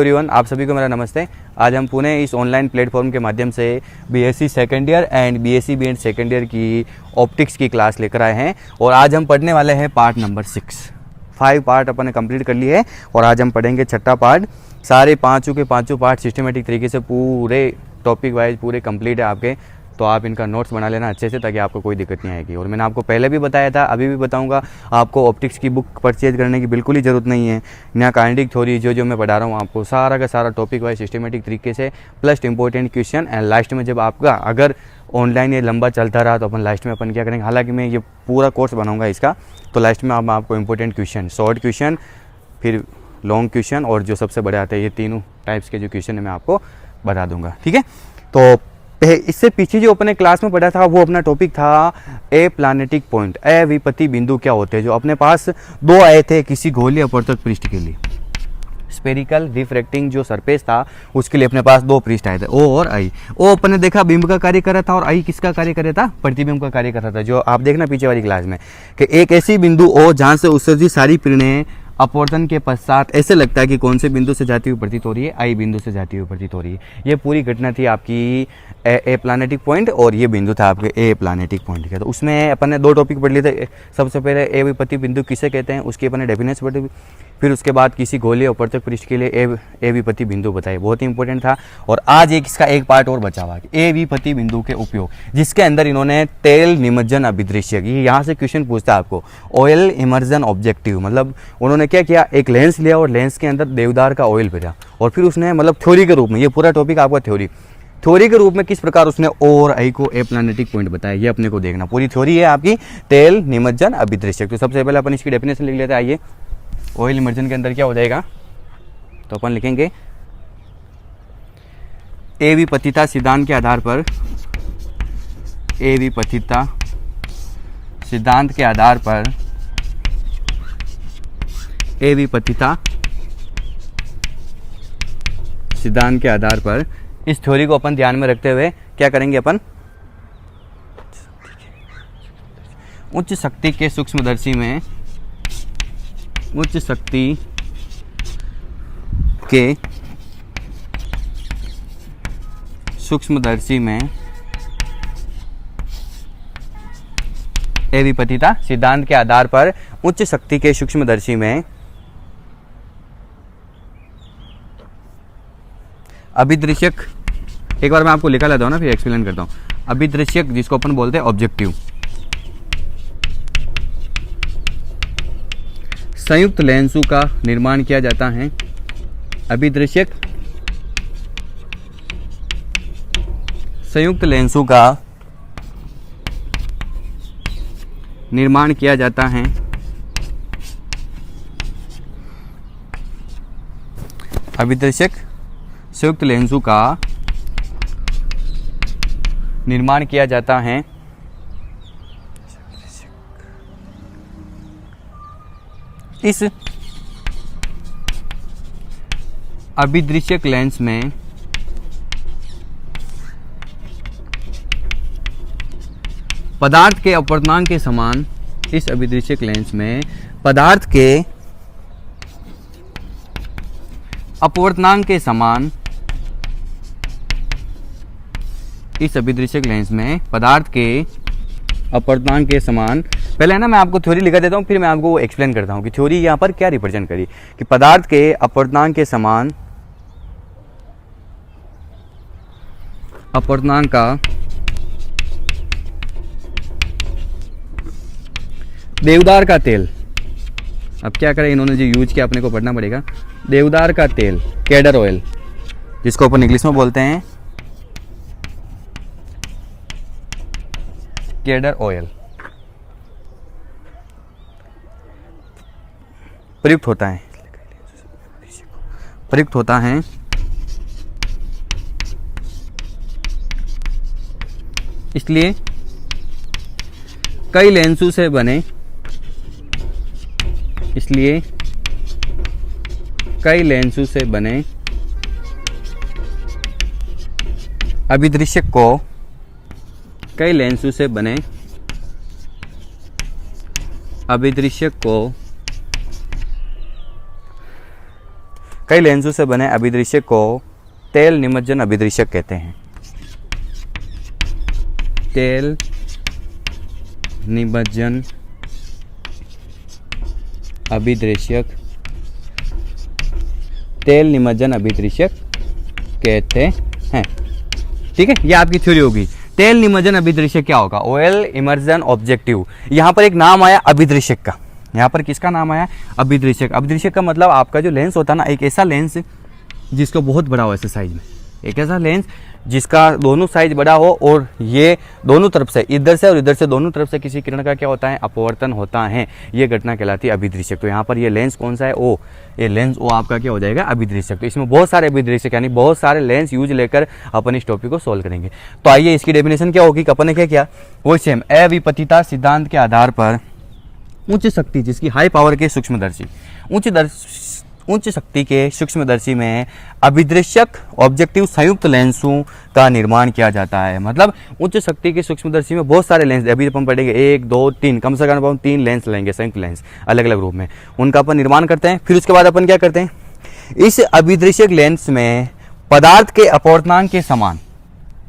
Everyone, आप सभी को मेरा नमस्ते। आज हम पुणे इस ऑनलाइन प्लेटफॉर्म के माध्यम से BSc second year and BSc BEd second year की ऑप्टिक्स की क्लास लेकर आए हैं और आज हम पढ़ने वाले हैं पार्ट नंबर 6। 5 पार्ट अपन ने कंप्लीट कर लिए है और आज हम पढ़ेंगे छठा पार्ट। सारे पाँचों के पाँचों पार्ट सिस्टमेटिक तरीके से पूरे टॉपिक वाइज पूरे कंप्लीट है आपके, तो आप इनका नोट्स बना लेना अच्छे से ताकि आपको कोई दिक्कत नहीं आएगी। और मैंने आपको पहले भी बताया था, अभी भी बताऊंगा, आपको ऑप्टिक्स की बुक परचेज करने की बिल्कुल ही ज़रूरत नहीं है। यहाँ काइनेटिक थ्योरी जो मैं पढ़ा रहा हूँ आपको सारा का सारा टॉपिक वाइज सिस्टमेटिक तरीके से plus important question and last में जब आपका अगर ऑनलाइन ये लंबा चलता रहा तो अपन लास्ट में अपन क्या करेंगे, हालांकि मैं ये पूरा कोर्स बनाऊँगा इसका, तो लास्ट में आपको इंपॉर्टेंट क्वेश्चन, शॉर्ट क्वेश्चन, फिर लॉन्ग क्वेश्चन और जो सबसे बड़े आते हैं, ये तीनों टाइप्स के जो क्वेश्चन है मैं आपको बता दूंगा। ठीक है, तो इससे पीछे जो अपने क्लास में पढ़ा था वो अपना टॉपिक था ए प्लैनेटिक पॉइंट, अविपति बिंदु क्या होते हैं। जो अपने पास दो आए थे किसी गोलीय अपवर्तक पृष्ठ के लिए, स्पेरिकल रिफ्रैक्टिंग जो सरफेस था उसके लिए अपने पास दो पृष्ठ आए थे, ओ और आई। ओ अपने देखा बिंब का कार्य कर रहा था और आई किसका कार्य कर रहा था, प्रतिबिंब का कार्य कर रहा था। जो आप देखना पीछे वाली क्लास में कि एक ऐसी बिंदु ओ जहाँ से उत्सर्जित सारी किरणें अपवर्तन के पश्चात ऐसे लगता है कि कौन से बिंदु से जाती हुई प्रतीत हो रही है, आई बिंदु से जाती हुई प्रतीत हो रही है। ये पूरी घटना थी आपकी ए प्लैनेटिक पॉइंट और ये बिंदु था आपके ए प्लैनेटिक पॉइंट का। तो उसमें अपन ने दो टॉपिक पढ़ लिए थे। सबसे पहले अविपति बिंदु किसे कहते हैं, उसकी अपन ने डेफिनेशन पढ़ी, फिर उसके बाद किसी गोलीय अपवर्तक पृष्ठ के लिए अविपति बिंदु बताई, बहुत ही इंपॉर्टेंट था। और आज इसका एक पार्ट और बचा हुआ है, अविपति बिंदु के उपयोग, जिसके अंदर इन्होंने तेल निमज्जन अभिदृश्य, यहाँ से क्वेश्चन पूछता है आपको, ऑयल इमर्जन ऑब्जेक्टिव, मतलब उन्होंने क्या किया, एक लेंस लिया और लेंस के अंदर देवदार का ऑयल भरा और फिर उसने मतलब थ्योरी के रूप में, ये पूरा टॉपिक आपका थ्योरी के रूप में किस प्रकार उसने ओ और आई को ए प्लैनेटिक पॉइंट बताया, ये अपने को देखना। पूरी थ्योरी है आपकी तेल निमज्जन अभिदृश्य। तो सबसे पहले अपन इसकी डेफिनेशन लिख लेते हैं। आइए, ऑयल इमर्जन के अंदर क्या हो जाएगा, तो अपन लिखेंगे अविपतिता सिद्धांत के आधार पर, अविपतिता सिद्धांत के आधार पर, अविपतिता सिद्धांत के आधार पर इस थ्योरी को अपन ध्यान में रखते हुए क्या करेंगे, अपन उच्च शक्ति के सूक्ष्मदर्शी में, उच्च शक्ति के सूक्ष्मदर्शी में अविपतिता सिद्धांत के आधार पर उच्च शक्ति के सूक्ष्मदर्शी में अभिदृश्यक, एक बार मैं आपको लिखा लेता हूँ ना, फिर एक्सप्लेन करता हूँ। अभिदृश्यक जिसको अपन बोलते हैं ऑब्जेक्टिव, संयुक्त लेंसों का निर्माण किया जाता है। अभिदृश्यक संयुक्त लेंसों का निर्माण किया जाता है। अभिदृश्यक संयुक्त लेंसों का निर्माण किया जाता है। इस अभिदृश्यक लेंस में पदार्थ के अपवर्तनांक के समान, इस अभिदृश्यक लेंस में पदार्थ के अपवर्तनांक के समान, इस अभिदृश्यक लेंस में पदार्थ के अपवर्तनांक के समान, पहले ना मैं आपको थ्योरी लिखा देता हूँ, फिर मैं आपको एक्सप्लेन करता हूँ कि थ्योरी यहाँ पर क्या रिप्रेजेंट करी, कि पदार्थ के अपवर्तनांक के समान अपवर्तनांक का देवदार का तेल, अब क्या करें, इन्होंने जो यूज किया अपने को पढ़ना पड़ेगा, देवदार का तेल, केडर ऑयल, जिसको अपन इंग्लिश में बोलते हैं केडर ऑयल, प्रयुक्त होता है इसलिए कई लेंसों से बने, इसलिए कई लेंसों से बने अभिदृश्यक को, कई लेंसों से बने अभिदृश्यक को कई लेंसों से बने अभिदृश्यक को तेल निमज्जन अभिदृश्यक कहते हैं। तेल निमज्जन अभिदृश्यक, तेल निमज्जन अभिदृश्यक कहते हैं। ठीक है, ये आपकी थ्योरी होगी। तेल निमज्जन अभिदृश्यक क्या होगा? Oil immersion objective. यहाँ पर एक नाम आया अभिदृश्यक का। यहाँ पर किसका नाम आया? अभिदृश्यक। अभिदृश्यक का मतलब आपका जो लेंस होता है ना, एक ऐसा लेंस जिसको बहुत बड़ा हो ऐसे साइज में, एक ऐसा लेंस जिसका दोनों साइज बड़ा हो और ये दोनों तरफ से, इधर से और इधर से दोनों तरफ से किसी किरण का क्या होता है? अपवर्तन होता है। ये घटना कहलाती है अभिदृश्यक। तो यहाँ पर ये लेंस कौन सा है? ओ। ये लेंस ओ आपका क्या हो जाएगा? अभिदृश्यक। तो इसमें बहुत सारे अभिदृश्यक यानी बहुत सारे लेंस यूज लेकर अपन इस टॉपिक को सोल्व करेंगे। तो आइए इसकी डेफिनेशन क्या होगी? अपन ने क्या किया वो सेम अविपतिता सिद्धांत के आधार पर उच्च शक्ति जिसकी हाई पावर के सूक्ष्मदर्शी, उच्च शक्ति के सूक्ष्मदर्शी में अभिदृश्यक ऑब्जेक्टिव संयुक्त लेंसों का निर्माण किया जाता है। मतलब उच्च शक्ति के सूक्ष्मदर्शी में बहुत सारे लेंस, अभी अपन पढ़ेंगे 1 2 3, कम से कम 3 लेंस लेंगे, संयुक्त लेंस अलग अलग रूप में, उनका अपन निर्माण करते हैं। फिर उसके बाद अपन क्या करते हैं? इस अभिदृश्यक लेंस में पदार्थ के अपवर्तनांक के समान,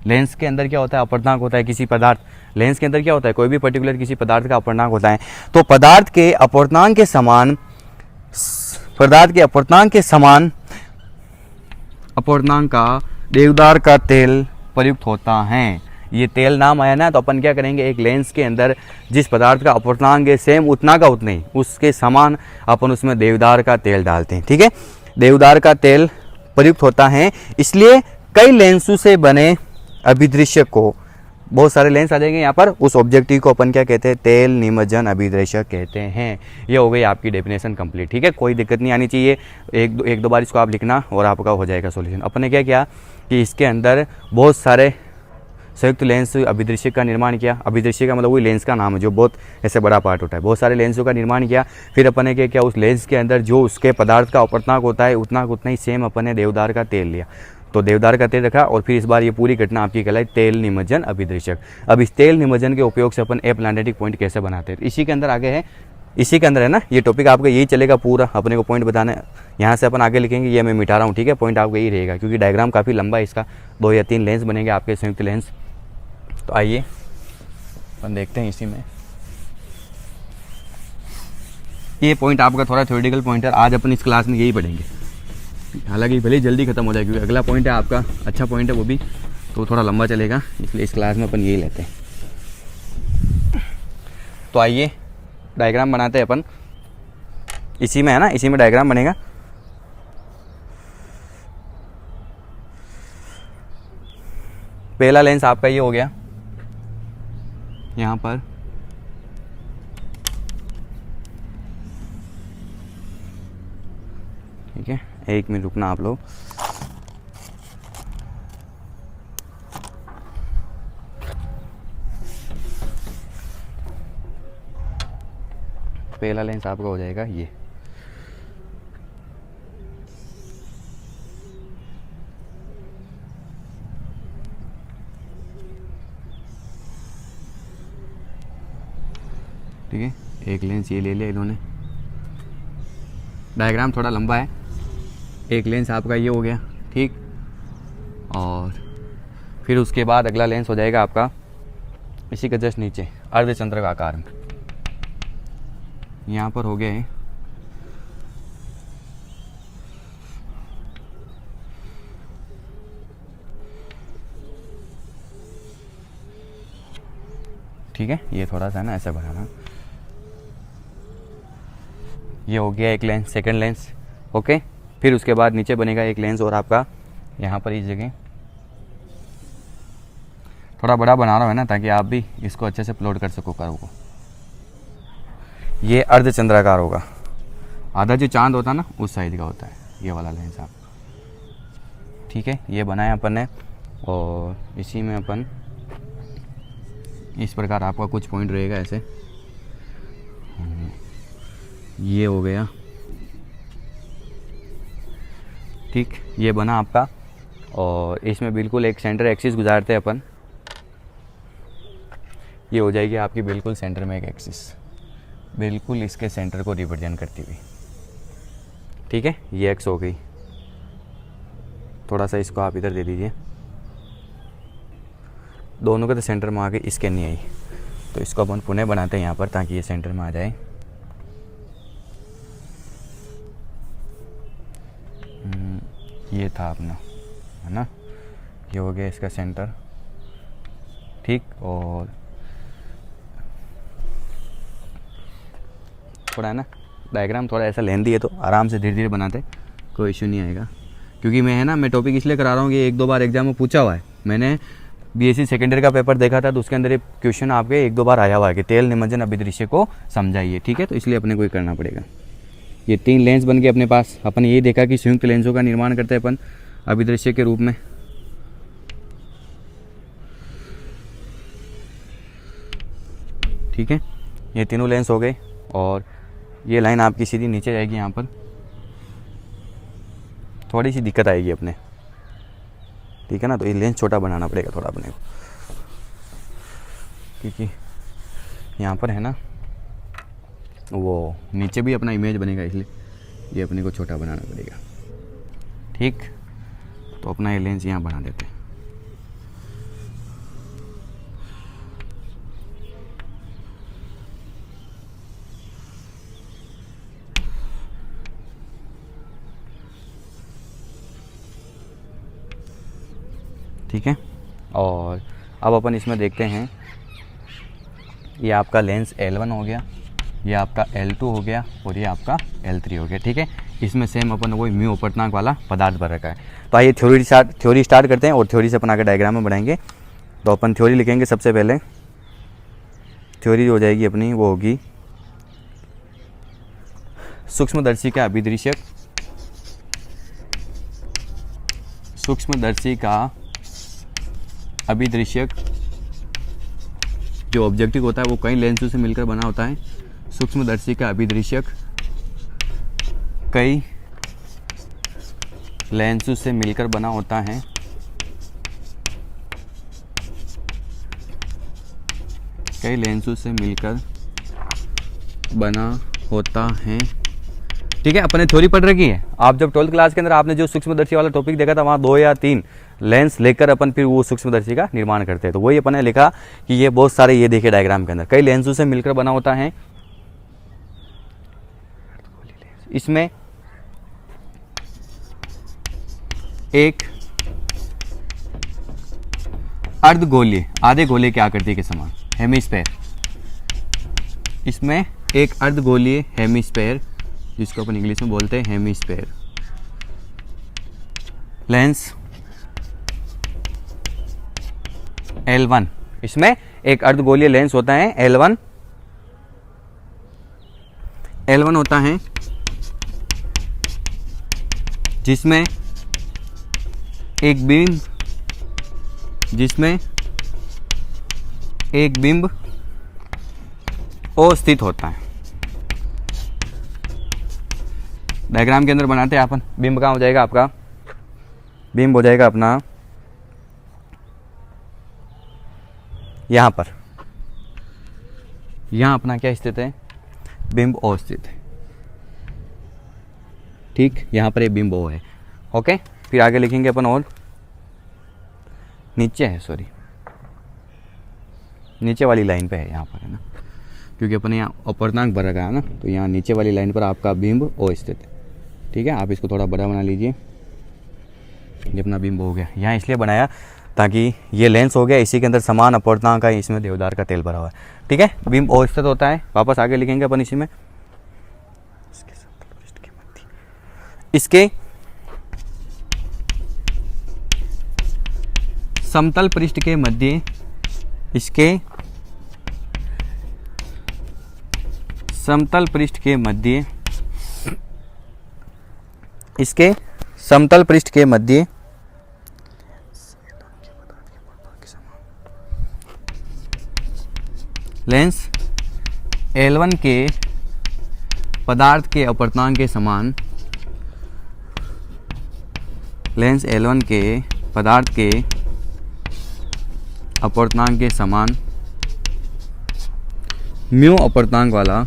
लेंस के अंदर क्या होता है? अपवर्तनांक होता है किसी पदार्थ, लेंस के अंदर क्या होता है? कोई भी पर्टिकुलर किसी पदार्थ का अपवर्तनांक होता है। तो पदार्थ के अपवर्तनांक के समान अपवर्तनांक का देवदार का तेल प्रयुक्त होता है। ये तेल नाम आया ना, तो अपन क्या करेंगे? एक लेंस के अंदर जिस पदार्थ का अपवर्तनांक है सेम उतना का उतना ही, उसके समान अपन उसमें देवदार का तेल डालते हैं। ठीक है, देवदार का तेल प्रयुक्त होता है। इसलिए कई लेंसों से बने अभिदृश्यक को, बहुत सारे लेंस आ जाएंगे यहाँ पर, उस ऑब्जेक्टिव को अपन क्या कहते हैं? तेल निमज्जन अभिदृश्यक कहते हैं। ये हो गई आपकी डेफिनेशन कंप्लीट। ठीक है, कोई दिक्कत नहीं आनी चाहिए। एक दो बार इसको आप लिखना और आपका हो जाएगा सॉल्यूशन। अपन ने क्या किया कि इसके अंदर बहुत सारे संयुक्त लेंस अभिदृश्यक का निर्माण किया। अभिदृश्यक का मतलब वही लेंस का नाम है जो बहुत ऐसे बड़ा पार्ट होता है। बहुत सारे लेंसों का निर्माण किया। फिर अपन ने क्या किया? उस लेंस के अंदर जो उसके पदार्थ का अपवर्तनांक होता है उतना ही सेम अपन ने देवदार का तेल लिया। तो देवदार का तेल रखा और फिर इस बार ये पूरी घटना आपकी कहलाई तेल निमज्जन अभिदृश्यक। अब इस तेल निमज्जन के उपयोग से अपन एप्लांटेटिक पॉइंट कैसे बनाते हैं, इसी के अंदर आगे है, इसी के अंदर है ना ये टॉपिक। आपका यही चलेगा पूरा, अपने को पॉइंट बताना है। यहाँ से अपन आगे लिखेंगे, ये मैं मिटा रहा हूँ। ठीक है, पॉइंट आपका यही रहेगा क्योंकि डायग्राम काफ़ी लंबा है इसका। 2 या 3 लेंस बनेंगे आपके संयुक्त लेंस। तो आइए अपन देखते हैं इसी में। ये पॉइंट आपका थोड़ा थ्योरेटिकल पॉइंट है, आज अपन इस क्लास में यही पढ़ेंगे। हालांकि भले ही जल्दी खत्म हो जाए क्योंकि अगला पॉइंट है आपका अच्छा पॉइंट है, वो भी तो थोड़ा लंबा चलेगा, इसलिए इस क्लास में अपन यही लेते हैं। तो आइए डायग्राम बनाते हैं अपन। इसी में है ना, इसी में डायग्राम बनेगा। पहला लेंस आपका ये हो गया यहाँ पर, ठीक है। 1 मिनट रुकना आप लोग। पहला लेंस आपका हो जाएगा ये, ठीक है। एक लेंस ये ले लिया इन्होंने। डायग्राम थोड़ा लंबा है। एक लेंस आपका ये हो गया, ठीक। और फिर उसके बाद अगला लेंस हो जाएगा आपका इसी के जस्ट नीचे अर्धचंद्र का आकार में, यहाँ पर हो गए। ठीक है, ये थोड़ा सा ना ऐसा बनाना। ये हो गया एक लेंस, सेकंड लेंस, ओके। फिर उसके बाद नीचे बनेगा एक लेंस और आपका यहाँ पर इस जगह थोड़ा बड़ा बना रहा है ना, ताकि आप भी इसको अच्छे से प्लॉट कर सको कर्व को। ये अर्धचंद्राकार होगा, आधा जो चांद होता है ना उस साइज का होता है ये वाला लेंस आप, ठीक है। ये बनाया अपन ने और इसी में अपन इस प्रकार आपका कुछ पॉइंट रहेगा ऐसे। ये हो गया, ठीक। ये बना आपका और इसमें बिल्कुल एक सेंटर एक्सिस गुजारते हैं अपन। ये हो जाएगी आपकी बिल्कुल सेंटर में एक एक्सिस, बिल्कुल इसके सेंटर को रिप्रेजेंट करती हुई, ठीक है। ये एक्स हो गई, थोड़ा सा इसको आप इधर दे दीजिए, दोनों के तो सेंटर में आ गई, इसके नहीं आई, तो इसको अपन पुनः बनाते हैं यहाँ पर ताकि ये सेंटर में आ जाए। ये था अपना, है ना, ये हो गया इसका सेंटर, ठीक। और थोड़ा है ना डायग्राम थोड़ा ऐसा लेंदी है, तो आराम से धीरे धीरे बनाते, कोई इशू नहीं आएगा। क्योंकि मैं है ना, मैं टॉपिक इसलिए करा रहा हूँ कि 1-2 बार एग्जाम में पूछा हुआ है। मैंने बीएससी सेकेंड ईयर का पेपर देखा था, तो उसके अंदर एक क्वेश्चन आपके 1-2 बार आया हुआ है कि तेल निमज्जन अभिदृश्य को समझाइए, ठीक है। तो इसलिए अपने को ही करना पड़ेगा। ये 3 लेंस बन गए अपने पास। अपन ये देखा कि संयुक्त लेंसों का निर्माण करते हैं अपन अभिदृश्य के रूप में, ठीक है। ये तीनों लेंस हो गए और ये लाइन आपकी सीधी नीचे जाएगी। यहाँ पर थोड़ी सी दिक्कत आएगी अपने, ठीक है ना, तो ये लेंस छोटा बनाना पड़ेगा थोड़ा अपने को, क्योंकि यहाँ पर है ना वो नीचे भी अपना इमेज बनेगा, इसलिए ये अपने को छोटा बनाना पड़ेगा, ठीक। तो अपना ये लेंस यहाँ बना देते हैं। ठीक है। और अब अपन इसमें देखते हैं, ये आपका लेंस L1 हो गया, ये आपका L2 हो गया और ये आपका L3 हो गया, ठीक है। इसमें सेम अपन वही म्यू अपवर्तनांक वाला पदार्थ भर रखा है। तो आइए थ्योरी स्टार्ट करते हैं और थ्योरी से अपन आगे डायग्राम में बढ़ाएंगे। तो अपन थ्योरी लिखेंगे। सबसे पहले थ्योरी हो जाएगी अपनी, वो होगी सूक्ष्मदर्शी का अभिदृश्यक, सूक्ष्मदर्शी का अभिदृश्यक जो ऑब्जेक्टिव होता है वो कई लेंसों से मिलकर बना होता है। सूक्ष्मदर्शी का अभिदृश्यक कई लेंसों से मिलकर बना होता है। कई लेंसों से मिलकर बना होता है, ठीक है। अपने थ्योरी पढ़ रखी है। आप जब 12th क्लास के अंदर आपने जो सूक्ष्मदर्शी वाला टॉपिक देखा था, वहाँ 2 या 3 लेंस लेकर अपन फिर वो सूक्ष्मदर्शी का निर्माण करते हैं। तो वही अपन ने लिखा कि ये बहुत सारे, ये देखिए डायग्राम के अंदर कई लेंसों से मिलकर बना होता है। इसमें एक अर्धगोलीय, आधे गोले की आकृति के समान हेमिस्फेयर, इसमें एक अर्धगोलीय हेमिस्फेयर, जिसको अपन इंग्लिश में बोलते हैं हेमिस्फेयर लेंस L1, इसमें एक अर्धगोलीय लेंस होता है L1 होता है, जिसमें एक बिंब स्थित होता है। डायग्राम के अंदर बनाते हैं अपन। बिंब कहाँ हो जाएगा आपका, बिंब हो जाएगा अपना यहाँ पर, यहाँ अपना क्या स्थित है, बिंब ओ स्थित है, ठीक। यहाँ पर ये बिंब ओ है, ओके। फिर आगे लिखेंगे अपन, और नीचे है, सॉरी नीचे वाली लाइन पे है यहाँ पर, है ना, क्योंकि अपन यहाँ अपवर्तनांक भर रखा है ना, तो यहाँ नीचे वाली लाइन पर आपका बिंब ओ स्थित है, ठीक है। आप इसको थोड़ा बड़ा बना लीजिए। ये अपना बिंब हो गया। यहाँ इसलिए बनाया ताकि ये लेंस हो गया, इसी के अंदर समान अपवर्तनांक है, इसमें देवदार का तेल भरा हुआ है, ठीक है। बिंब ओ स्थित होता है। वापस आगे लिखेंगे अपन इसी में, इसके समतल पृष्ठ के मध्य, इसके समतल पृष्ठ के मध्य, इसके समतल पृष्ठ के मध्य लेंस L1 के पदार्थ के अपवर्तनांक के समान, लेंस L1 के पदार्थ के अपवर्तनांक के समान म्यू अपवर्तनांक वाला,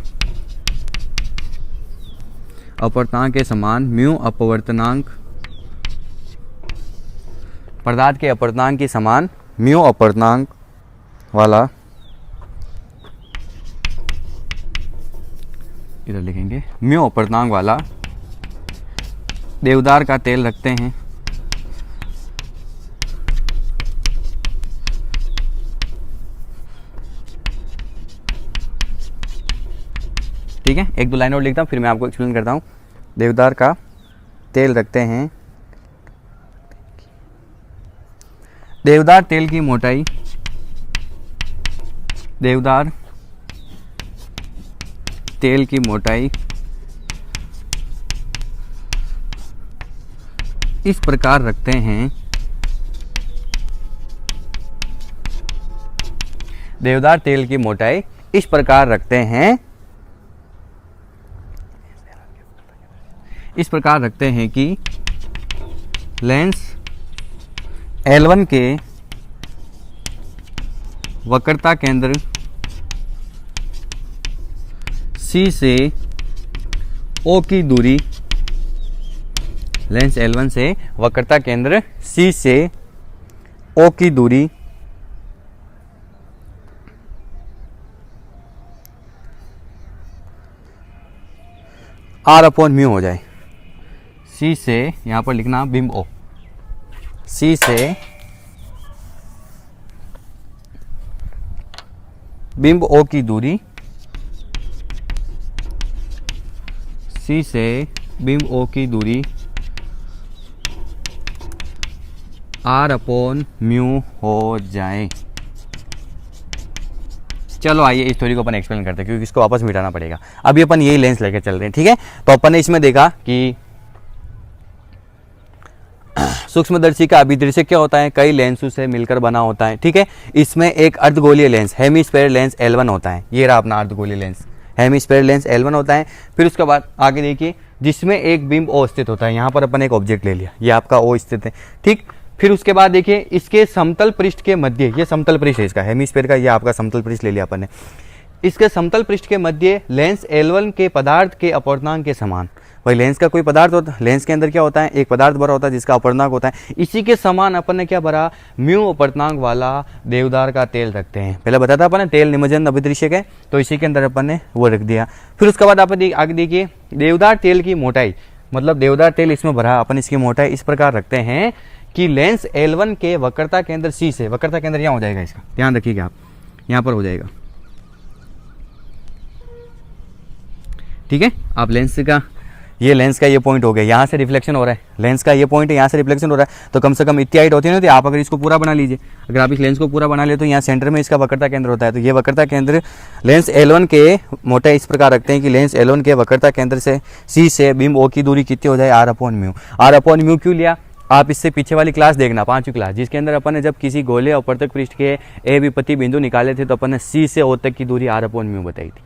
अपवर्तनांक के समान म्यू अपवर्तनांक पदार्थ के अपवर्तनांक के समान म्यू अपवर्तनांक वाला, इधर लिखेंगे, म्यू अपवर्तनांक वाला देवदार का तेल रखते हैं ठीक है। एक दो लाइन और लिखता हूँ फिर मैं आपको एक्सप्लेन करता हूँ। देवदार का तेल रखते हैं, देवदार तेल की मोटाई, देवदार तेल की मोटाई इस प्रकार रखते हैं, देवदार तेल की मोटाई इस प्रकार रखते हैं, इस प्रकार रखते हैं कि लेंस L1 के वक्रता केंद्र C से O की दूरी, लेंस L1 से वक्रता केंद्र C से O की दूरी R/μ हो जाए। C से यहाँ पर लिखना बिंब O, C से बिंब O की दूरी, C से बिंब O की दूरी R/μ हो जाए। चलो आइए इस थ्योरी को अपन एक्सप्लेन करते हैं क्योंकि इसको वापस मिटाना पड़ेगा। अभी अपन यही लेंस लेकर चल रहे हैं ठीक है। तो अपन ने इसमें देखा कि सूक्ष्मदर्शी का अभिदृश्य क्या होता है, कई लेंसों से मिलकर बना होता है ठीक है। इसमें एक अर्धगोलीय लेंस हेमिस्फेयर लेंस L1 होता है, ये रहा अपना अर्धगोलीय लेंस हेमिस्फेयर लेंस L1 होता है। फिर उसके बाद आगे देखिए जिसमें एक बिंब O स्थित होता है, यहाँ पर अपन एक ऑब्जेक्ट ले लिया, ये आपका O स्थित है ठीक। फिर उसके बाद देखिए इसके समतल पृष्ठ के मध्य, ये समतल पृष्ठ है इसका हेमिस्फेयर का, ये आपका समतल पृष्ठ ले लिया अपन ने। इसके समतल पृष्ठ के मध्य लेंस L1 के पदार्थ के अपवर्तनांक के समान, वही लेंस का कोई पदार्थ होता है, लेंस के अंदर क्या होता है एक पदार्थ भरा होता है जिसका अपवर्तनांक होता है, इसी के समान अपन ने क्या भरा म्यू अपवर्तनांक वाला देवदार का तेल रखते हैं। पहले बताया था अपन ने तेल निमज्जन अभिदृश्यक है, तो इसी के अंदर अपन ने वो रख दिया। फिर उसके बाद आप आगे देखिए देवदार तेल की मोटाई, मतलब देवदार तेल इसमें भरा, अपन इसकी मोटाई इस प्रकार रखते हैं कि लेंस L1 के वक्रता केंद्र C से, वक्रता केंद्र यहाँ हो जाएगा, इसका ध्यान रखिएगा आप, यहाँ पर हो जाएगा ठीक है। आप लेंस का लेंस का ये पॉइंट हो गया, यहाँ से रिफ्लेक्शन हो रहा है, लेंस का ये पॉइंट है, यहाँ से रिफ्लेक्शन हो रहा है, तो कम से कम इतनी हाइट होती है ना। तो आप अगर इसको पूरा बना लीजिए, अगर आप इस लेंस को पूरा बना ले तो यहाँ सेंटर में इसका वक्रता केंद्र होता है, तो ये वक्रता केंद्र लेंस L1 के मोटाई इस प्रकार रखते हैं कि लेंस L1 के वक्रता केंद्र से C से बिंब O की दूरी कितनी हो जाए R/μ। R/μ क्यों लिया, आप इससे पीछे वाली क्लास देखना, 5वीं क्लास, जिसके अंदर अपन ने जब किसी गोले और अपवर्तक पृष्ठ के ए विपत्ति बिंदु निकाले थे तो अपन ने C से O तक की दूरी R/μ बताई थी।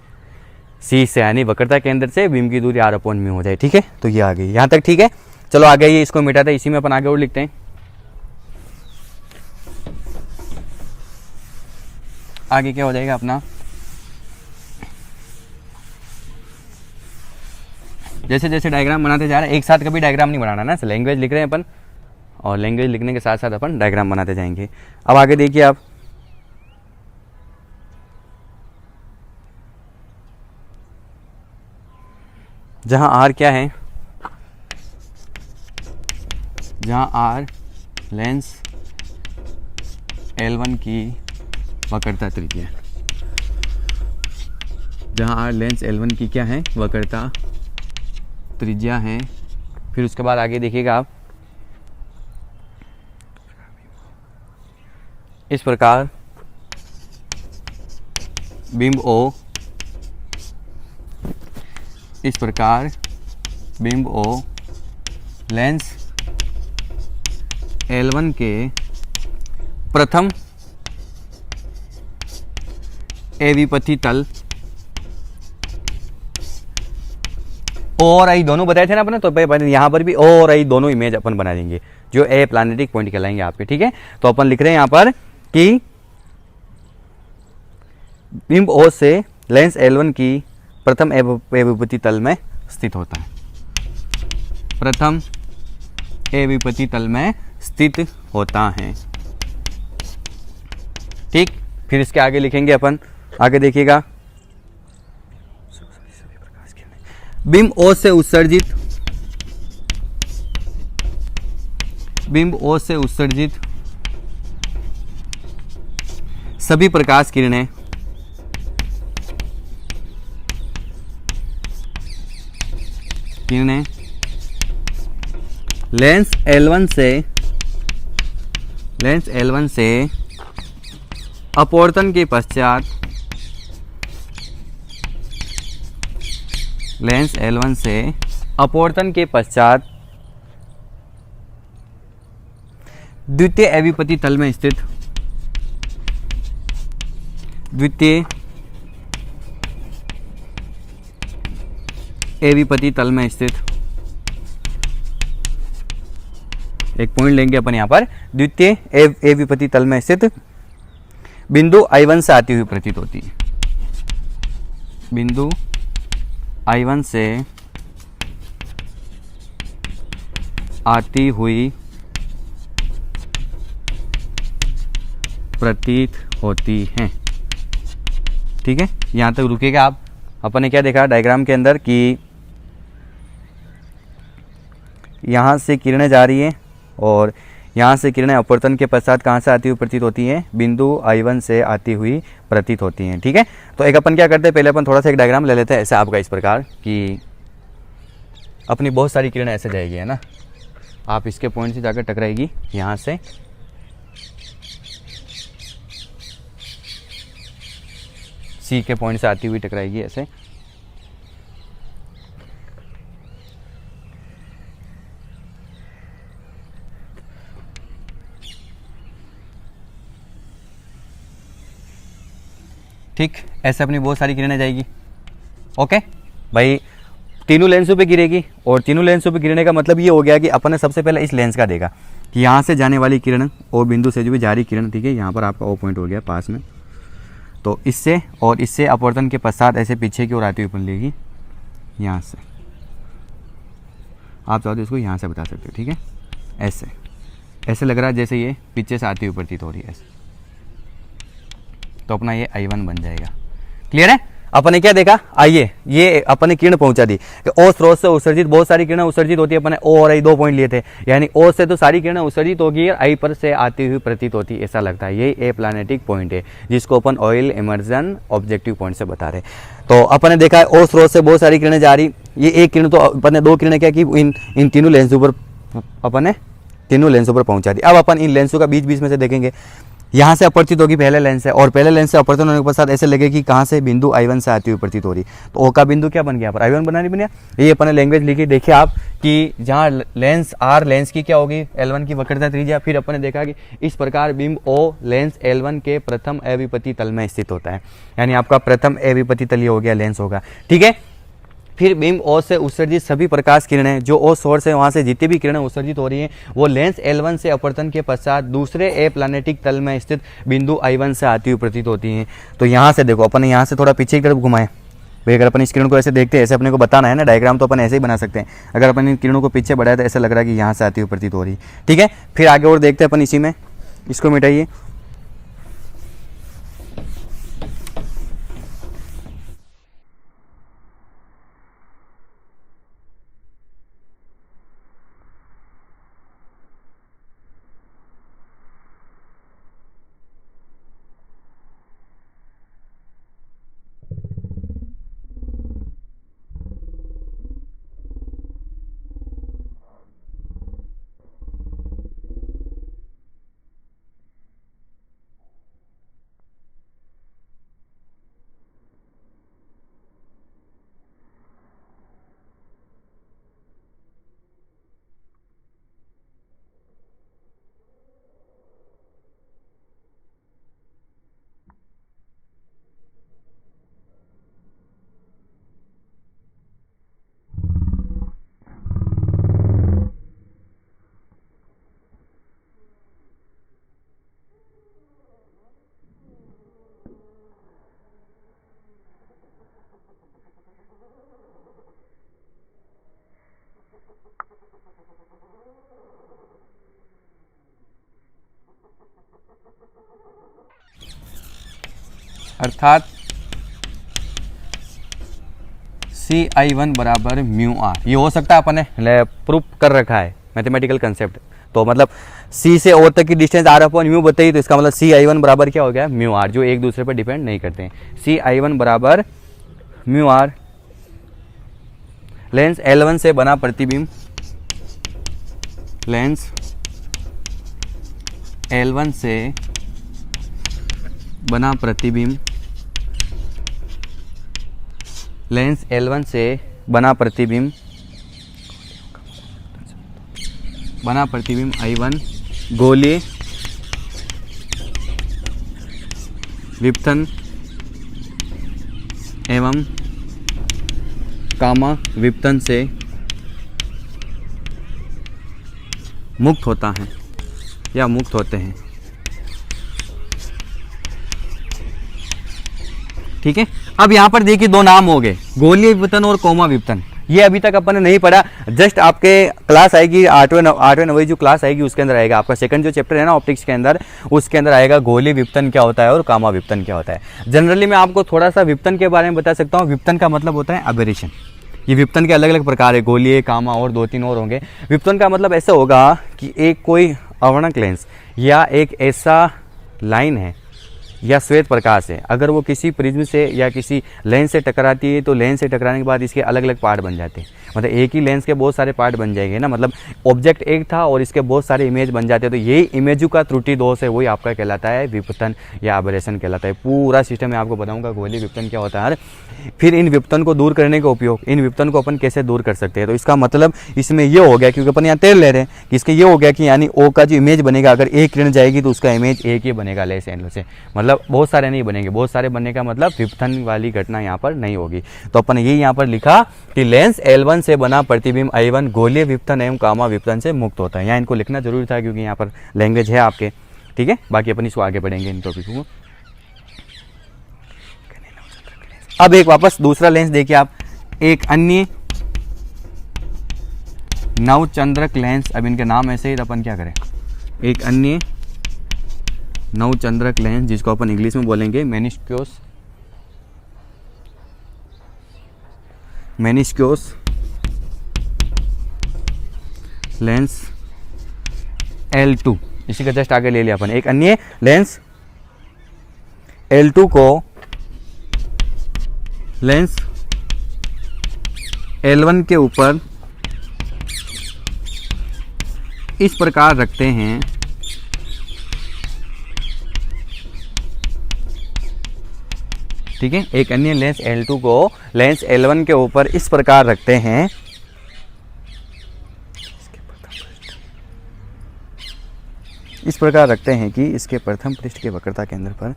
C से यानी वक्रता केंद्र से बिंब की दूरी R/μ हो जाए ठीक है। तो ये आ गई यहाँ तक ठीक है। चलो आगे ये इसको मिटाते हैं, इसी में अपन आगे और लिखते हैं। आगे क्या हो जाएगा अपना, जैसे जैसे डायग्राम बनाते जा रहे हैं, एक साथ कभी डायग्राम नहीं बनाना ना, लैंग्वेज लिख रहे हैं अपन और लैंग्वेज लिखने के साथ साथ अपन डायग्राम बनाते जाएंगे। अब आगे देखिए आप, जहां R क्या है, जहां R लेंस L1 की वक्रता त्रिज्या, जहां R लेंस L1 की क्या है वक्रता त्रिज्या है। फिर उसके बाद आगे देखिएगा आप, इस प्रकार बिंब O, इस प्रकार बिंब O लेंस L1 के प्रथम एविपथी तल O और I दोनों बताए थे ना अपने, तो यहाँ पर भी O और I दोनों इमेज अपन बना देंगे जो ए प्लैनेटिक पॉइंट कहलाएंगे आपके ठीक है। तो अपन लिख रहे हैं यहाँ पर कि बिंब O से लेंस L1 की प्रथम एविपथी तल में स्थित होता है, प्रथम ए विपत्ति तल में स्थित होता है। ठीक, फिर इसके आगे लिखेंगे अपन, आगे देखिएगा, बिंब ओ से उत्सर्जित, बिंब ओ से उत्सर्जित सभी प्रकाश किरणें लेंस L1 से अपवर्तन के पश्चात, लेंस L1 से अपवर्तन के पश्चात द्वितीय अविपति तल में स्थित, द्वितीय अविपति तल में स्थित, एक पॉइंट लेंगे अपन यहाँ पर, द्वितीय अविपति तल में स्थित बिंदु I1 से आती हुई प्रतीत होती है, बिंदु I1 से आती हुई प्रतीत होती हैं। ठीक है, यहाँ तक रुकेगा आप। अपन ने क्या देखा डायग्राम के अंदर कि यहाँ से किरणें जा रही हैं और यहाँ से किरणें अपवर्तन के पश्चात कहाँ से आती हुई प्रतीत होती हैं, बिंदु I1 से आती हुई प्रतीत होती हैं। ठीक है, तो एक अपन क्या करते हैं, पहले अपन थोड़ा सा एक डायग्राम ले लेते हैं ऐसे आपका, इस प्रकार कि अपनी बहुत सारी किरणें ऐसे जाएगी, है ना, आप इसके पॉइंट से जाकर टकराएगी, यहाँ से सी के पॉइंट से आती हुई टकराएगी ऐसे, ठीक, ऐसे अपनी बहुत सारी किरणें जाएगी। ओके भाई, तीनों लेंसों पे गिरेगी, और तीनों लेंसों पे गिरने का मतलब ये हो गया कि अपन ने सबसे पहले इस लेंस का देखा कि यहाँ से जाने वाली किरण और बिंदु से जो भी जा रही किरण, ठीक है, यहाँ पर आपका ओ पॉइंट हो गया पास में, तो इससे और इससे अपवर्तन के पश्चात ऐसे पीछे की ओर आती हुई लेगी, यहाँ से आप चाहो तो इसको यहाँ से बता सकते हो। ठीक है, ऐसे ऐसे लग रहा है जैसे ये पीछे से आती हुई प्रतीत हो रही है ऐसे, तो अपना ये I1 बन जाएगा। क्लियर है, अपन ने क्या देखा, आइए ये अपन ने किरण पहुंचा दी कि ओ स्रोत से उत्सर्जित बहुत सारी किरणें उत्सर्जित होती है, अपन ने ओ और I 2 पॉइंट लिए थे, यानी ओ से तो सारी किरणें उत्सर्जित होगी और I पर से आती हुई प्रतीत होती, ऐसा लगता है। ये ए प्लानेटिक पॉइंट है जिसको अपन ऑयल इमर्जन ऑब्जेक्टिव पॉइंट से बता रहे। तो अपन ने देखा है ओ स्रोत से बहुत सारी किरणें जा रही, ये एक किरण, तो अपन ने दो किरणें क्या की, इन तीनों लेंसों पर अपन ने तीनों लेंसों पर पहुंचा दी। अब अपन इन लेंसों का बीच बीच में से देखेंगे, यहाँ से अपवर्तित होगी पहले लेंस से, और पहले लेंस से अपवर्तन होने के पश्चात ऐसे लगे कि कहाँ से बिंदु I1 से आती हुई प्रतीत हो रही, तो ओ का बिंदु क्या बन गया, पर I1 बना नहीं बन गया। ये अपन ने लैंग्वेज लिखी, देखिए आप कि जहाँ लेंस R लेंस की क्या होगी, L1 की वक्रता त्रिज्या, फिर अपन ने देखा कि इस प्रकार बिंब O लेंस L1 के प्रथम अविपति तल में स्थित होता है, यानी आपका प्रथम अविपति तल हो गया लेंस होगा। ठीक है, फिर बिंब O से उत्सर्जित सभी प्रकाश किरणें, जो O सोर्स है वहाँ से जितनी भी किरणें उत्सर्जित हो रही हैं, वो लेंस L1 से अपवर्तन के पश्चात दूसरे ए प्लानेटिक तल में स्थित बिंदु I1 से आती हुई प्रतीत होती हैं। तो यहाँ से देखो, अपन यहाँ से थोड़ा पीछे की तरफ घुमाएं भाई, अगर अपन इस किरण को ऐसे देखते हैं, ऐसे अपने को बताना है ना, डायग्राम तो अपन ऐसे ही बना सकते हैं। अगर अपन इन किरणों को पीछे बढ़ाए तो ऐसा लग रहा है कि यहाँ से आती हुई प्रतीत हो रही। ठीक है, फिर आगे और देखते हैं अपन इसी में, इसको मिटाइए। अर्थात CI1 बराबर म्यू आर। ये हो सकता है अपन ने प्रूफ कर रखा है मैथमेटिकल कंसेप्ट। तो मतलब C से O तक की डिस्टेंस R अपॉन म्यू बताई, तो इसका मतलब CI1 बराबर क्या हो गया, म्यू आर, जो एक दूसरे पर डिपेंड नहीं करते हैं। CI1 बराबर म्यू आर। लेंस L1 से बना प्रतिबिंब, लेंस L1 से बना प्रतिबिंब, लेंस L1 से बना प्रतिबिंब I1 गोलीय विपथन एवं कामा विपथन से मुक्त होता है या मुक्त होते हैं। ठीक है, अब यहाँ पर देखिए दो नाम हो गए, गोलीय विपथन और कोमा विपथन। ये अभी तक अपन ने नहीं पढ़ा, जस्ट आपके क्लास आएगी 8वें 9वीं जो क्लास आएगी उसके अंदर आएगा, आपका सेकंड जो चैप्टर है ना ऑप्टिक्स के अंदर, उसके अंदर आएगा गोलीय विपथन क्या होता है और कामा विपथन क्या होता है। जनरली मैं आपको थोड़ा सा विपथन के बारे में बता सकता हूँ। विपथन का मतलब होता है एबेरेशन। ये विपथन के अलग अलग प्रकार है, गोलीय, कामा और 2-3 और होंगे। विपथन का मतलब ऐसा होगा कि एक कोई अवर्णक लेंस या एक ऐसा लाइन है या श्वेत प्रकाश है, अगर वो किसी प्रिज्म से या किसी लेंस से टकराती है तो लेंस से टकराने के बाद इसके अलग अलग पार्ट बन जाते हैं। मतलब एक ही लेंस के बहुत सारे पार्ट बन जाएंगे ना, मतलब ऑब्जेक्ट एक था और इसके बहुत सारे इमेज बन जाते हैं, तो यही इमेजों का त्रुटि दोष है, वही आपका कहलाता है विपथन या एबरेशन कहलाता है। पूरा सिस्टम मैं आपको बताऊंगा गोलीय विपथन क्या होता है, फिर इन विपथन को दूर करने का उपयोग, इन विपथन को अपन कैसे दूर कर सकते हैं। तो इसका मतलब इसमें ये हो गया, क्योंकि अपन यहाँ तेल ले रहे हैं कि इसके ये हो गया कि यानी ओ का जो इमेज बनेगा, अगर एक किरण जाएगी तो उसका इमेज एक ही बनेगा लेंस एंगल से, मतलब बहुत सारे नहीं बनेंगे। बहुत सारे बनने का मतलब विपथन वाली घटना यहाँ पर नहीं होगी। तो अपन ये यहाँ पर लिखा कि लेंस L1 से बना प्रतिबिंब I1 गोलीय विपथन एवं कामा विपथन से मुक्त होता है। यहाँ इनको लिखना जरूरी था क्योंकि यहाँ पर लैंग्वेज है आपके। ठीक है, बाकी अपन इसको आगे बढ़ेंगे इन टॉपिक को। अब एक वापस दूसरा लेंस देखिए आप, एक अन्य नवचंद्रक लेंस। अब इनके नाम ऐसे ही, तो अपन क्या करें, एक अन्य नवचंद्रक लेंस जिसको अपन इंग्लिश में बोलेंगे मेनिस्क्योस लेंस L2, इसी का जस्ट आगे ले लिया अपन। एक अन्य लेंस L2 को लेंस L1 के ऊपर इस प्रकार रखते हैं, ठीक है। एक अन्य लेंस L2 को लेंस L1 के ऊपर इस प्रकार रखते हैं, इस प्रकार रखते हैं कि इसके प्रथम पृष्ठ के वक्रता केंद्र पर,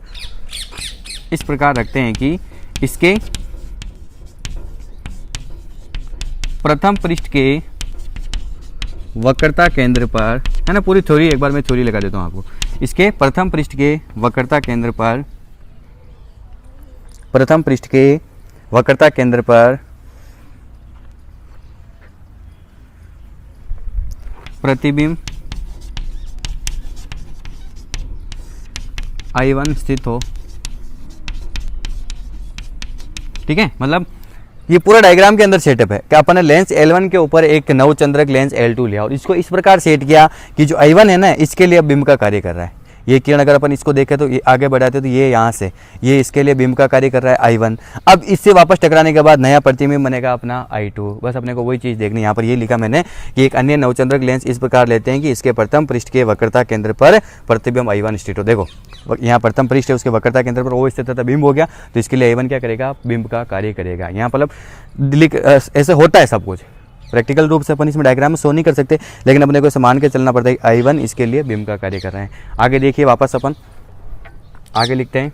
इस प्रकार रखते हैं कि इसके प्रथम पृष्ठ के वक्रता केंद्र पर, है ना, पूरी थ्योरी एक बार मैं थ्योरी लगा देता हूँ आपको। इसके प्रथम पृष्ठ के वक्रता केंद्र पर, प्रथम पृष्ठ के वक्रता केंद्र पर प्रतिबिंब I1 स्थित हो। ठीक है, मतलब ये पूरा डायग्राम के अंदर सेटअप है कि अपन ने लेंस L1 के ऊपर एक नवचंद्रक लेंस L2 लिया और इसको इस प्रकार सेट किया कि जो I1 है ना, इसके लिए अब बिंब का कार्य कर रहा है। ये किरण अगर अपन इसको देखें तो ये आगे बढ़ाते तो ये यहाँ से ये इसके लिए बिंब का कार्य कर रहा है I1। अब इससे वापस टकराने के बाद नया प्रतिबिंब बनेगा अपना I2। बस अपने को वही चीज़ देखनी। यहाँ पर ये लिखा मैंने कि एक अन्य नवचंद्रक लेंस इस प्रकार लेते हैं कि इसके प्रथम पृष्ठ के वक्रता केंद्र पर प्रतिबिंब I1 स्थित हो। देखो यहाँ प्रथम पृष्ठ है, उसके वक्रता केंद्र पर वो स्थित है, बिंब हो गया, तो इसके लिए I1 क्या करेगा, बिंब का कार्य करेगा। यहाँ पर ऐसे होता है सब कुछ। प्रैक्टिकल रूप से अपन इसमें डायग्राम में शो नहीं कर सकते, लेकिन अपने को इसे मान के चलना पड़ता है कि I1 इसके लिए बिंब का कार्य कर रहे हैं। आगे देखिए, वापस अपन आगे लिखते हैं।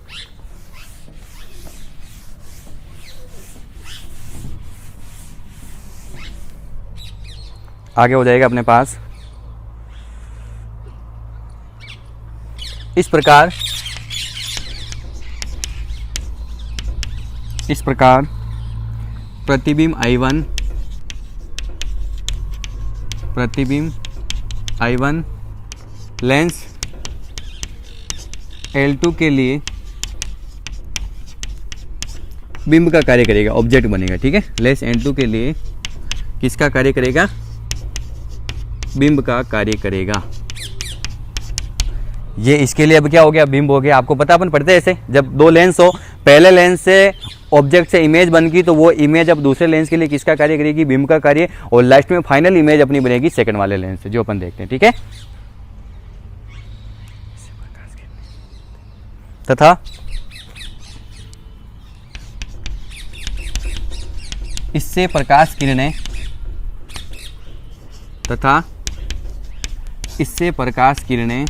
आगे हो जाएगा अपने पास इस प्रकार प्रतिबिंब I1 लेंस L2 के लिए बिंब का कार्य करेगा, ऑब्जेक्ट बनेगा, ठीक है। लेस N2 के लिए किसका कार्य करेगा? बिंब का कार्य करेगा। ये इसके लिए अब क्या हो गया? बिंब हो गया। आपको पता, अपन पढ़ते हैं ऐसे, जब दो लेंस हो, पहले लेंस से ऑब्जेक्ट से इमेज बन गई तो वो इमेज अब दूसरे लेंस के लिए किसका कार्य करेगी? बिंब का कार्य। और लास्ट में फाइनल इमेज अपनी बनेगी सेकंड वाले लेंस से, जो अपन देखते हैं, ठीक है। तथा इससे प्रकाश किरणें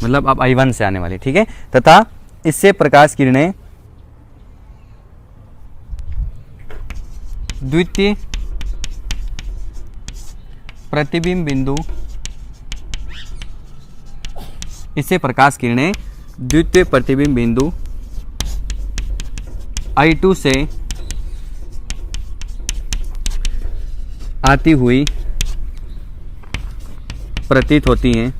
मतलब अब I1 से आने वाली, ठीक है। तथा इससे प्रकाश किरणें द्वितीय प्रतिबिंब बिंदु, इससे प्रकाश किरणें द्वितीय प्रतिबिंब बिंदु I2 से आती हुई प्रतीत होती हैं,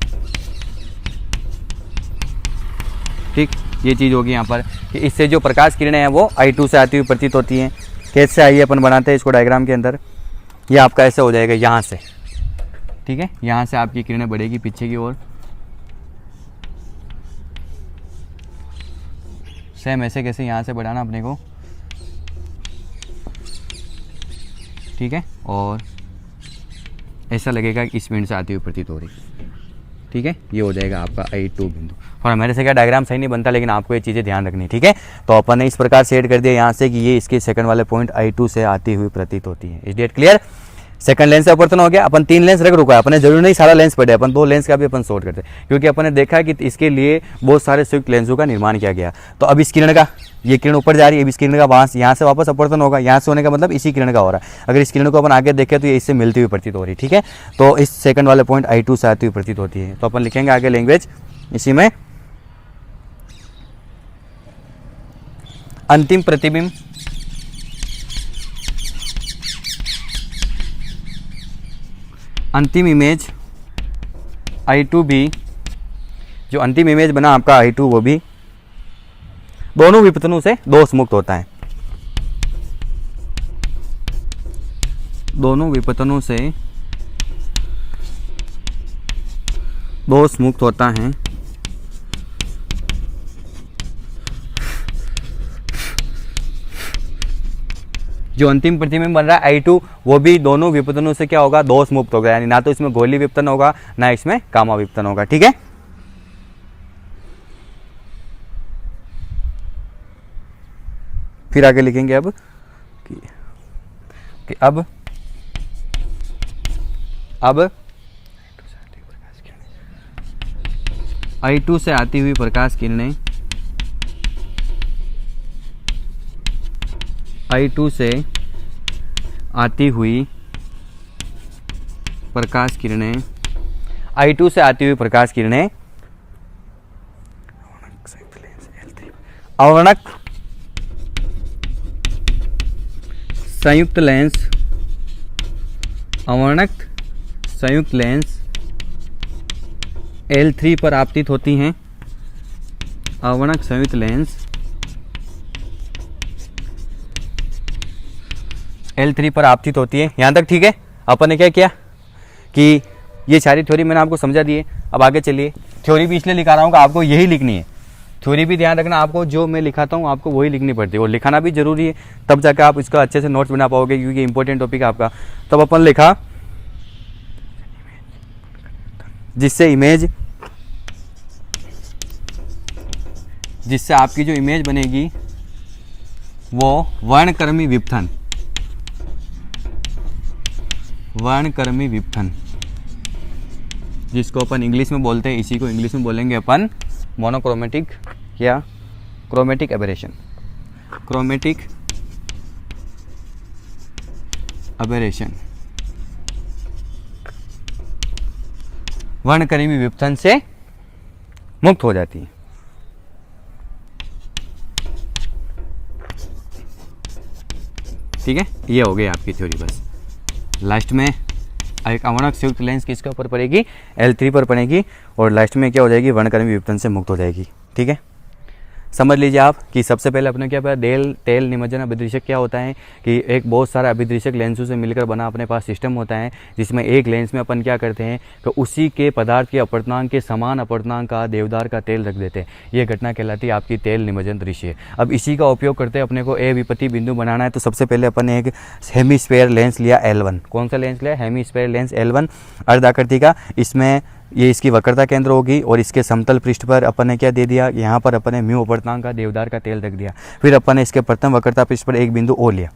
ठीक। ये चीज़ होगी यहाँ पर कि इससे जो प्रकाश किरणें हैं वो I2 से आती हुई प्रतीत होती हैं। कैसे आइए अपन बनाते हैं इसको डायग्राम के अंदर। ये आपका ऐसे हो जाएगा यहाँ से, ठीक है। यहाँ से आपकी किरणें बढ़ेगी पीछे की ओर, सेम ऐसे कैसे यहाँ से बढ़ाना अपने को, ठीक है। और ऐसा लगेगा कि इस बिंदु से आती हुई प्रतीत हो रही, ठीक है। ये हो जाएगा आपका I2 बिंदु। और मेरे से क्या डायग्राम सही नहीं बनता, लेकिन आपको ये चीज़ें ध्यान रखनी, ठीक है। तो अपन ने इस प्रकार सेट कर दिया यहाँ से कि ये इसके सेकंड वाले पॉइंट I2 से आती हुई प्रतीत होती है। Is that clear? Second lens से अपवर्तन हो गया। अपन 3 लेंस रख रुका है, अपने जरूरी नहीं सारा लेंस पढ़े, अपन 2 लेंस का भी अपन सॉर्ट करते हैं, क्योंकि अपन ने देखा कि इसके लिए बहुत सारे संयुक्त लेंसों का निर्माण किया गया। तो अब इस किरण का, ये किरण ऊपर जा रही है, अब इस किरण का वहाँ यहाँ से वापस अपवर्तन होगा। यहाँ से होने का मतलब इसी किरण का हो रहा है। अगर इस किरण को अपन आगे देखें तो ये इससे मिलती हुई प्रतीत हो रही है, ठीक है। तो इस सेकंड वाले पॉइंट I2 से आती हुई प्रतीत होती है। तो अपन लिखेंगे आगे लैंग्वेज इसी में, अंतिम प्रतिबिंब अंतिम इमेज I2 भी, जो अंतिम इमेज बना आपका I2 वो भी दोनों विपतनों से दोष मुक्त होता है। दोनों विपतनों से दोष मुक्त होता है। जो अंतिम प्रतिबिंब बन रहा है I2 वो भी दोनों विपतनों से क्या होगा? दोष मुक्त होगा। यानी ना तो इसमें गोली विपतन होगा, ना इसमें गामा विपतन होगा, ठीक है। फिर आगे लिखेंगे अब कि अब I2 से आती हुई प्रकाश किरणें I2 से आती हुई प्रकाश किरणें I2 से आती हुई प्रकाश किरणें अवर्णक संयुक्त लेंस, अवर्णक संयुक्त लेंस L3 पर आपतित होती हैं। अवर्णक संयुक्त लेंस L3 पर आपतित होती है। यहाँ तक ठीक है। अपन ने क्या किया कि ये सारी थ्योरी मैंने आपको समझा दी है। अब आगे चलिए, थ्योरी भी इसलिए लिखा रहा हूँ कि आपको यही लिखनी है। थ्योरी भी ध्यान रखना, आपको जो मैं लिखाता हूँ आपको वही लिखनी पड़ती है, और लिखाना भी जरूरी है, तब जाकर आप इसका अच्छे से नोट्स बना पाओगे, क्योंकि इंपॉर्टेंट टॉपिक है आपका। तब अपन लिखा जिससे आपकी जो इमेज बनेगी वो वर्णक्रमी विपथन, जिसको अपन इंग्लिश में बोलते हैं, इसी को इंग्लिश में बोलेंगे अपन मोनोक्रोमेटिक या क्रोमेटिक एबरेशन। वर्णक्रमी विपथन से मुक्त हो जाती है। ठीक है, ये हो गई आपकी थ्योरी। बस लास्ट में एक अवर्णक संयुक्त लेंस किसके ऊपर पड़ेगी, L3 पर पड़ेगी, और लास्ट में क्या हो जाएगी, वर्णक्रमीय विपतन से मुक्त हो जाएगी। ठीक है, समझ लीजिए आप कि सबसे पहले अपने क्या पता तेल निमज्जन अभिदृश्यक क्या होता है कि एक बहुत सारा अभिदृश्यक लेंसों से मिलकर बना अपने पास सिस्टम होता है, जिसमें एक लेंस में अपन क्या करते हैं कि उसी के पदार्थ के अपवर्तनांक के समान अपवर्तनांक का देवदार का तेल रख देते हैं। ये घटना कहलाती है आपकी तेल निमज्जन दृश्य। अब इसी का उपयोग करते अपने को ए विपत्ति बिंदु बनाना है, तो सबसे पहले अपन ने एक हेमीस्फेयर लेंस लिया L1। कौन सा लेंस लिया, हेमीस्फेयर लेंस L1 अर्धाकृति का। इसमें ये इसकी वक्रता केंद्र होगी, और इसके समतल पृष्ठ पर अपन ने क्या दे दिया, यहाँ पर अपन ने म्यू अपवर्तनांक का देवदार का तेल रख दिया। फिर अपन ने इसके प्रथम वक्रता पृष्ठ पर एक बिंदु O लिया।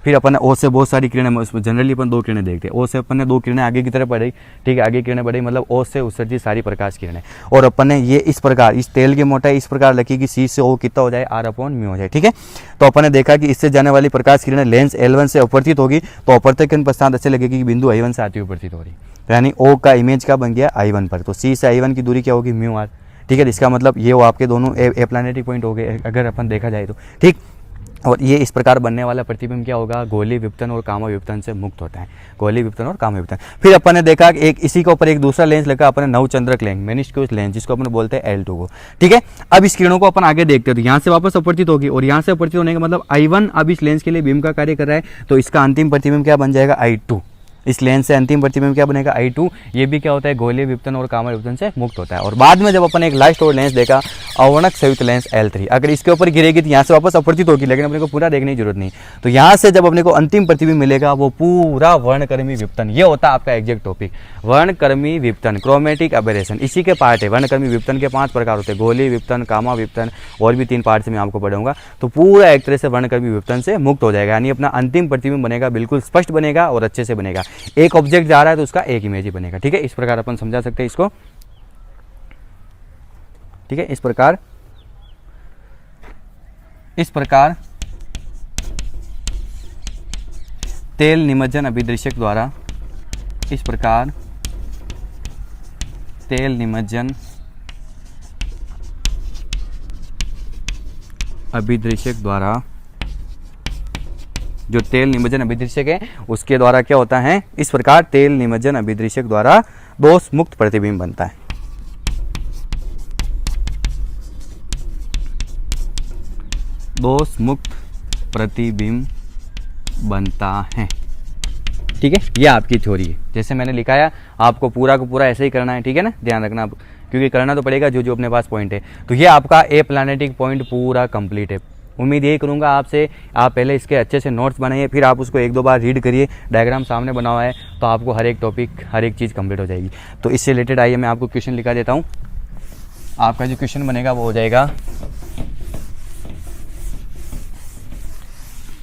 फिर अपन ने O से बहुत सारी किरणें, उसमें जनरली अपन 2 किरणें देखते हैं, O से अपन ने 2 किरणें आगे की तरफ बढ़ी। ठीक है, आगे किरणें बढ़ी मतलब O से उत्सर्जित सारी प्रकाश किरणें, और अपन ने ये इस प्रकार इस तेल की मोटाई इस प्रकार रखी कि C से O कितना हो जाए, R/μ हो जाए। ठीक है, तो अपन ने देखा कि इससे जाने वाली प्रकाश किरणें लेंस L1 से अपवर्तित होगी, तो अपवर्तक किरण प्रस्थान ऐसे लगेगी कि बिंदु I1 से आती हुई अपवर्तित हो रही, यानी O का इमेज का बन गया I1 पर, तो C से I1 की दूरी क्या होगी, μr। ठीक है, इसका मतलब ये वो आपके दोनों एप्लैनेटिक पॉइंट हो गए अगर अपन देखा जाए तो। ठीक, और ये इस प्रकार बनने वाला प्रतिबिंब क्या होगा, गोलीय विपतन और कामा विपतन से मुक्त होता है, गोलीय विपतन और कामा विपतन। फिर अपन ने देखा कि एक इसी के ऊपर एक दूसरा लेंस लगा अपन ने नवचंद्रक लेंस, मेनिस्क्यूस लेंस, जिसको अपन बोलते हैं L2 को। ठीक है, अब इस किरणों को अपन आगे देखते हैं, तो यहाँ से वापस अपवर्तित होगी, और यहाँ से अपवर्तित होने का मतलब I1 अब इस लेंस के लिए बीम का कार्य कर रहा है, तो इसका अंतिम प्रतिबिंब क्या बन जाएगा, I2। इस लेंस से अंतिम प्रतिबिंब क्या बनेगा, I2। ये भी क्या होता है, गोलीय विपतन और कामा विपतन से मुक्त होता है। और बाद में जब अपन एक लास्ट और लेंस देखा, अवर्णक संयुक्त लेंस L3, अगर इसके ऊपर गिरेगी तो यहाँ से वापस अपवर्तित होगी, लेकिन अपने को पूरा देखने की जरूरत नहीं। तो यहाँ से जब अपने को अंतिम प्रतिबिंब मिलेगा, वो पूरा वर्णक्रमीय विपतन, ये होता है आपका एग्जैक्ट टॉपिक, वर्णक्रमीय विपतन, क्रोमेटिक एबेरेशन, इसी के पार्ट है। वर्णक्रमीय विपतन के 5 प्रकार होते हैं, गोलीय विपतन, कामा विपतन, और भी 3 पार्ट से मैं आपको पढ़ाऊंगा। तो पूरा एक तरह से वर्णक्रमीय विपतन से मुक्त हो जाएगा, यानी अपना अंतिम प्रतिबिंब बनेगा, बिल्कुल स्पष्ट बनेगा और अच्छे से बनेगा। एक ऑब्जेक्ट जा रहा है तो उसका एक इमेज ही बनेगा। ठीक है, इस प्रकार अपन समझा सकते हैं इसको। ठीक है, इस प्रकार तेल निमज्जन अभिदृश्यक द्वारा, इस प्रकार तेल निमज्जन अभिदृश्यक द्वारा, जो तेल निमज्जन अभिदृश्यक है उसके द्वारा क्या होता है, इस प्रकार तेल निमज्जन अभिदृश्यक द्वारा दोष मुक्त प्रतिबिंब बनता है। दोष मुक्त प्रतिबिंब बनता है। ठीक है, ये आपकी थ्योरी है, जैसे मैंने लिखाया आपको पूरा को पूरा ऐसे ही करना है। ठीक है ना, ध्यान रखना, क्योंकि करना तो पड़ेगा जो जो अपने पास पॉइंट है। तो ये आपका ए प्लैनेटिक पॉइंट पूरा कंप्लीट है। उम्मीद यही करूंगा आपसे, आप पहले इसके अच्छे से नोट्स बनाइए, फिर आप उसको 1-2 बार रीड करिए, डायग्राम सामने बना हुआ है, तो आपको हर एक टॉपिक हर एक चीज़ कंप्लीट हो जाएगी। तो इससे रिलेटेड आइए मैं आपको क्वेश्चन लिखा देता हूँ। आपका जो क्वेश्चन बनेगा वो हो जाएगा,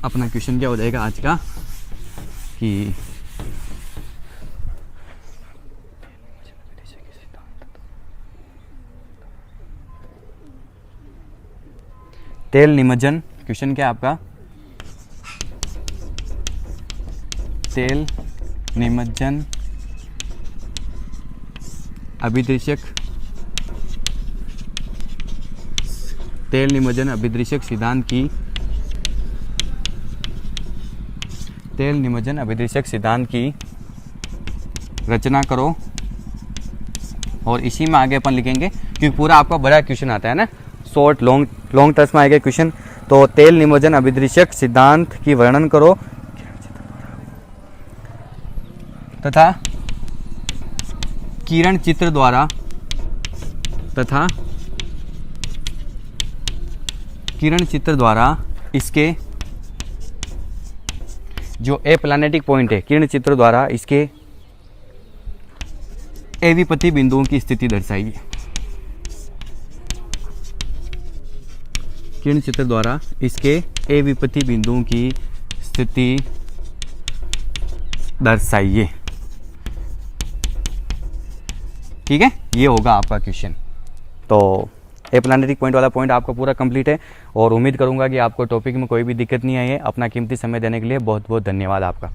अपना क्वेश्चन क्या हो जाएगा आज का कि तेल निमज्जन, क्वेश्चन क्या है आपका, तेल निमज्जन अभिदृश्यक, तेल निमज्जन अभिदृश्यक सिद्धांत की, तेल निमज्जन अभिदृश्यक सिद्धांत की रचना करो। और इसी में आगे अपन लिखेंगे, क्योंकि पूरा आपका बड़ा क्वेश्चन आता है ना, शॉर्ट लॉन्ग टर्म्स में आएगा क्वेश्चन। तो तेल निमज्जन अभिदृश्यक सिद्धांत की वर्णन करो तथा किरण चित्र द्वारा इसके जो ए प्लैनेटिक पॉइंट है, किरण चित्र द्वारा इसके एविपति बिंदुओं की स्थिति दर्शाइए। किरण चित्र द्वारा इसके एविपति बिंदुओं की स्थिति दर्शाइए। ठीक है, ये होगा आपका क्वेश्चन। तो ए प्लैनेटिक पॉइंट वाला पॉइंट आपका पूरा कंप्लीट है, और उम्मीद करूंगा कि आपको टॉपिक में कोई भी दिक्कत नहीं आई है। अपना कीमती समय देने के लिए बहुत बहुत धन्यवाद आपका।